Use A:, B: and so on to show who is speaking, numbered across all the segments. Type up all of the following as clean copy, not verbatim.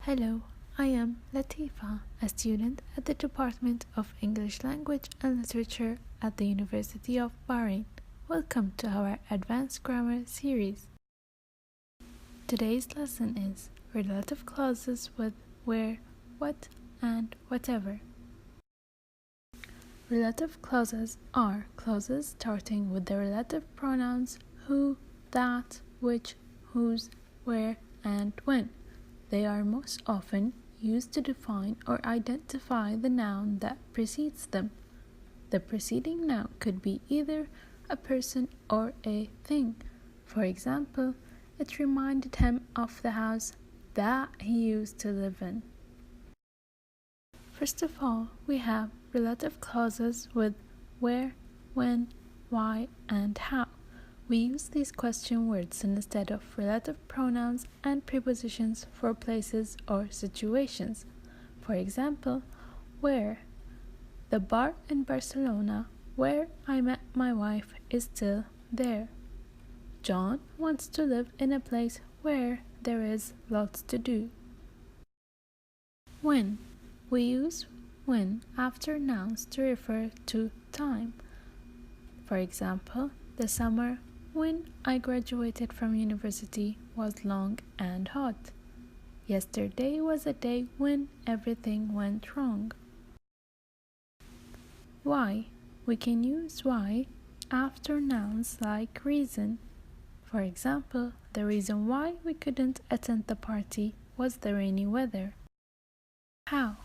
A: Hello, I am Lateefa, a student at the Department of English Language and Literature at the University of Bahrain. Welcome to our Advanced Grammar series. Today's lesson is relative clauses with where, what, and whatever. Relative clauses are clauses starting with the relative pronouns who, that, which, whose, where, and when. They are most often used to define or identify the noun that precedes them. The preceding noun could be either a person or a thing. For example, it reminded him of the house that he used to live in. First of all, we have relative clauses with where, when, why, and how. We use these question words instead of relative pronouns and prepositions for places or situations. For example, where. The bar in Barcelona where I met my wife is still there. John wants to live in a place where there is lots to do. When. We use when after nouns to refer to time. For example, the summer when I graduated from university was long and hot. Yesterday was a day when everything went wrong. Why? We can use why after nouns like reason. For example, the reason why we couldn't attend the party was the rainy weather. How?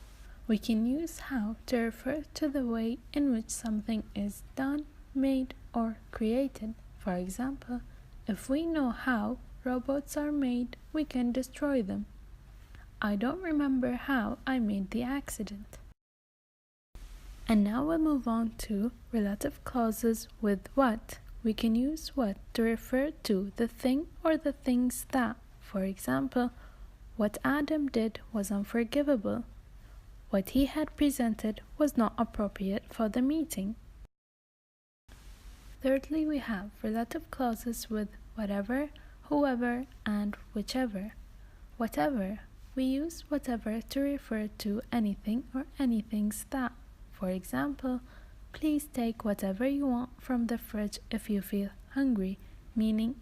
A: We can use how to refer to the way in which something is done, made, or created. For example, if we know how robots are made, we can destroy them. I don't remember how I made the accident. And now we'll move on to relative clauses with what. We can use what to refer to the thing or the things that. For example, what Adam did was unforgivable. What he had presented was not appropriate for the meeting. Thirdly, we have relative clauses with whatever, whoever, and whichever. Whatever. We use whatever to refer to anything or anything's that. For example, please take whatever you want from the fridge if you feel hungry, meaning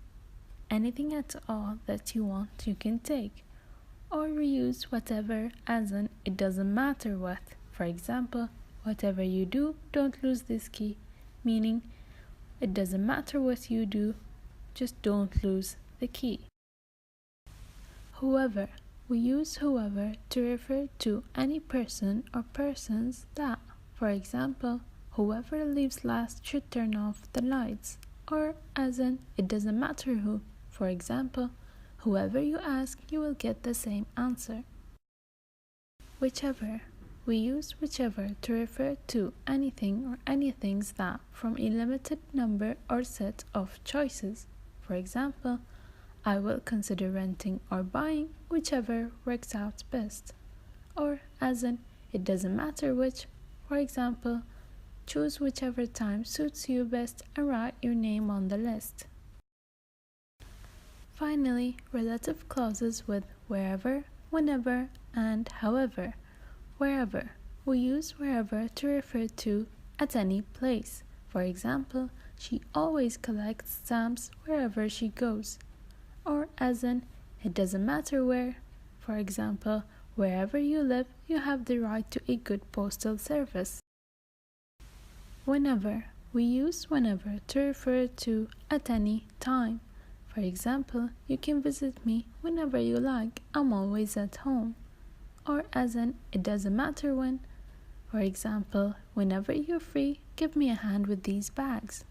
A: anything at all that you want you can take. Or we use whatever as in it doesn't matter what. For example, whatever you do, don't lose this key, meaning it doesn't matter what you do, just don't lose the key. Whoever. We use whoever to refer to any person or persons that. For example, whoever leaves last should turn off the lights. Or as in, it doesn't matter who. For example, whoever you ask, you will get the same answer. Whichever. We use whichever to refer to anything or anythings that from a limited number or set of choices. For example, I will consider renting or buying, whichever works out best. Or as in, it doesn't matter which. For example, choose whichever time suits you best and write your name on the list. Finally, relative clauses with wherever, whenever, and however. Wherever. We use wherever to refer to at any place. For example, she always collects stamps wherever she goes. Or as in, it doesn't matter where. For example, wherever you live, you have the right to a good postal service. Whenever. We use whenever to refer to at any time. For example, you can visit me whenever you like. I'm always at home. Or as in, it doesn't matter when. For example, whenever you're free, give me a hand with these bags.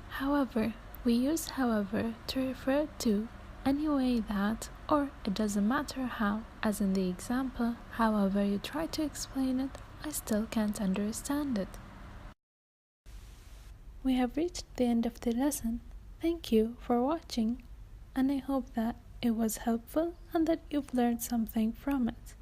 A: However. We use however to refer to any way that, or it doesn't matter how, as in the example, however you try to explain it, I still can't understand it. We have reached the end of the lesson. Thank you for watching, and I hope that it was helpful and that you've learned something from it.